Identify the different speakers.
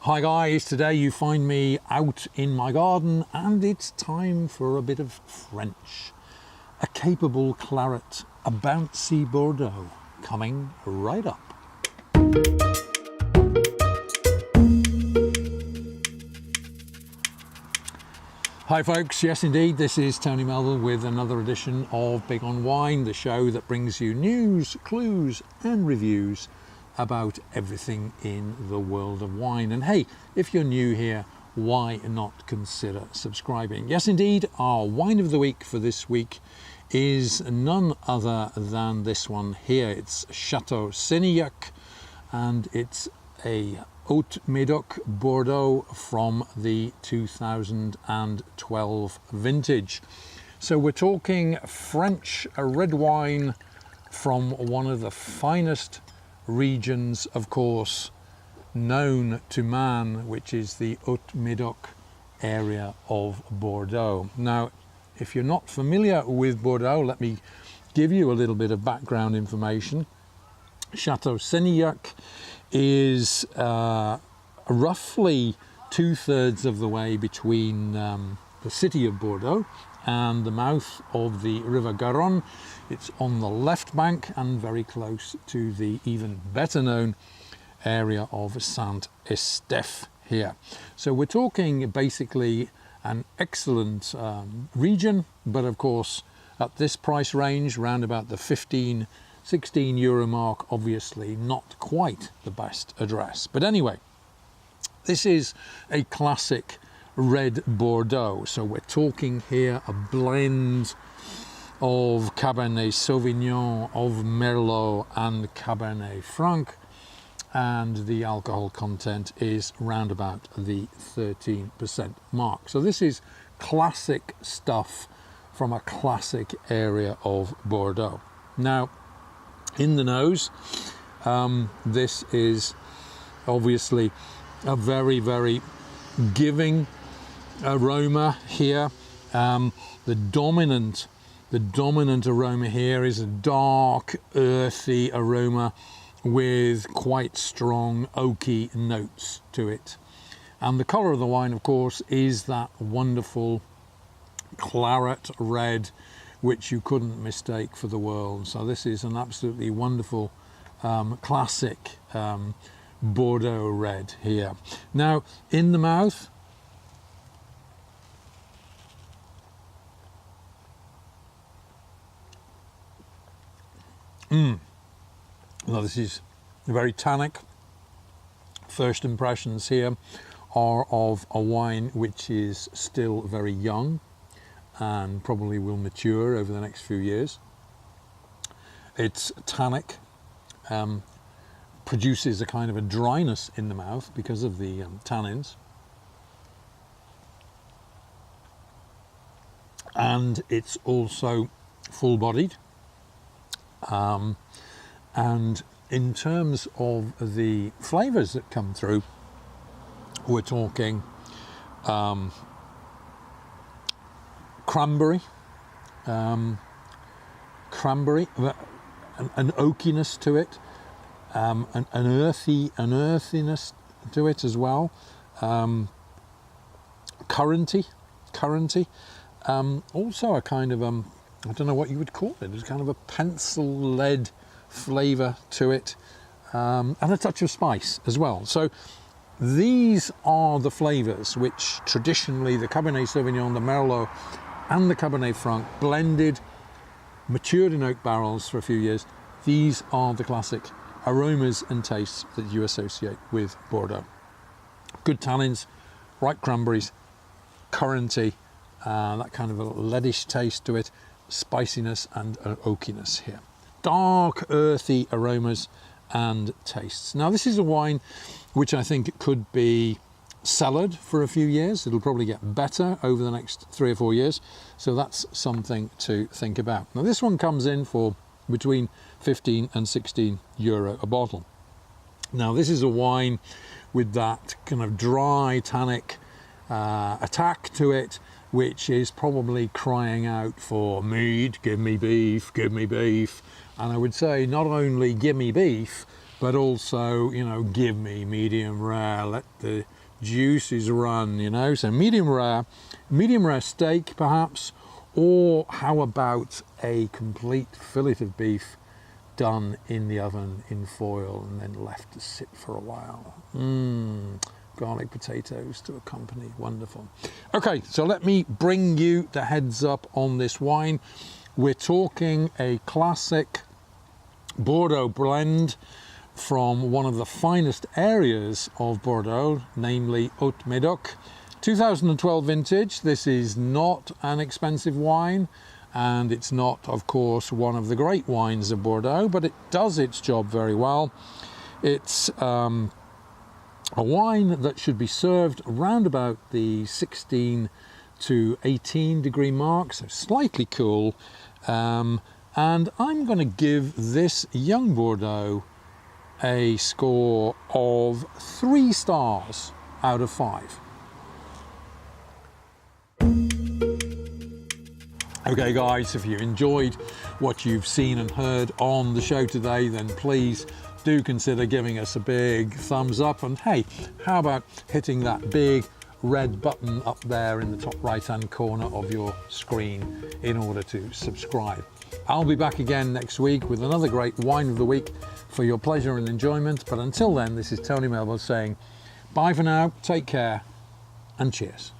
Speaker 1: Hi guys, today you find me out in my garden and it's time for a bit of French. A capable claret, a bouncy Bordeaux, coming right up. Hi folks, yes indeed, this is Tony Melville with another edition of Big on Wine, the show that brings you news, clues and reviews about everything in the world of wine. And hey, if you're new here, why not consider subscribing? Yes indeed, our wine of the week for this week is none other than this one here. It's Château Sénilhac and it's a Haut Médoc Bordeaux from the 2012 vintage. So we're talking French red wine from one of the finest regions, of course, known to man, which is the Haut Médoc area of Bordeaux. Now, if you're not familiar with Bordeaux, let me give you a little bit of background information. Château Sénilhac is roughly 2/3 of the way between the city of Bordeaux and the mouth of the River Garonne. It's on the left bank and very close to the even better known area of Saint-Estèphe here. So we're talking basically an excellent region, but of course at this price range, round about the 15-16 euro mark, obviously not quite the best address. But anyway, this is a classic red Bordeaux. So we're talking here a blend of Cabernet Sauvignon, of Merlot and Cabernet Franc, and the alcohol content is round about the 13% mark. So this is classic stuff from a classic area of Bordeaux. Now, in the nose, this is obviously a very, very giving aroma here. The dominant aroma here is a dark, earthy aroma with quite strong oaky notes to it. And the colour of the wine, of course, is that wonderful claret red, which you couldn't mistake for the world. So this is an absolutely wonderful classic Bordeaux red here. Now, in the mouth, well, this is very tannic. First impressions here are of a wine which is still very young and probably will mature over the next few years. It's tannic, produces a kind of a dryness in the mouth because of the tannins. And it's also full-bodied. And in terms of the flavours that come through, we're talking cranberry, an oakiness to it, an earthiness to it as well, curranty, also a kind of I don't know what you would call it. It's kind of a pencil lead flavour to it, and a touch of spice as well. So these are the flavours which traditionally the Cabernet Sauvignon, the Merlot and the Cabernet Franc blended, matured in oak barrels for a few years. These are the classic aromas and tastes that you associate with Bordeaux. Good tannins, ripe cranberries, curranty, that kind of a leadish taste to it, spiciness and an oakiness here. Dark, earthy aromas and tastes. Now this is a wine which I think could be cellared for a few years. It'll probably get better over the next 3 or 4 years. So that's something to think about. Now this one comes in for between 15 and 16 euro a bottle. Now this is a wine with that kind of dry tannic attack to it, which is probably crying out for meat, give me beef, give me beef. And I would say not only give me beef, but also, you know, give me medium rare, let the juices run, you know. So medium rare steak perhaps, or how about a complete fillet of beef done in the oven in foil and then left to sit for a while. Garlic potatoes to accompany, wonderful. Okay, so let me bring you the heads up on this wine. We're talking a classic Bordeaux blend from one of the finest areas of Bordeaux, namely Haut Médoc. 2012 vintage. This is not an expensive wine, and it's not, of course, one of the great wines of Bordeaux, but it does its job very well. It's a wine that should be served around about the 16 to 18 degree mark, so slightly cool. And I'm going to give this young Bordeaux a score of 3 stars out of 5. Okay guys, if you enjoyed what you've seen and heard on the show today, then please do consider giving us a big thumbs up, and hey, how about hitting that big red button up there in the top right hand corner of your screen in order to subscribe. I'll be back again next week with another great wine of the week for your pleasure and enjoyment, but until then, this is Tony Melville saying bye for now, take care, and cheers.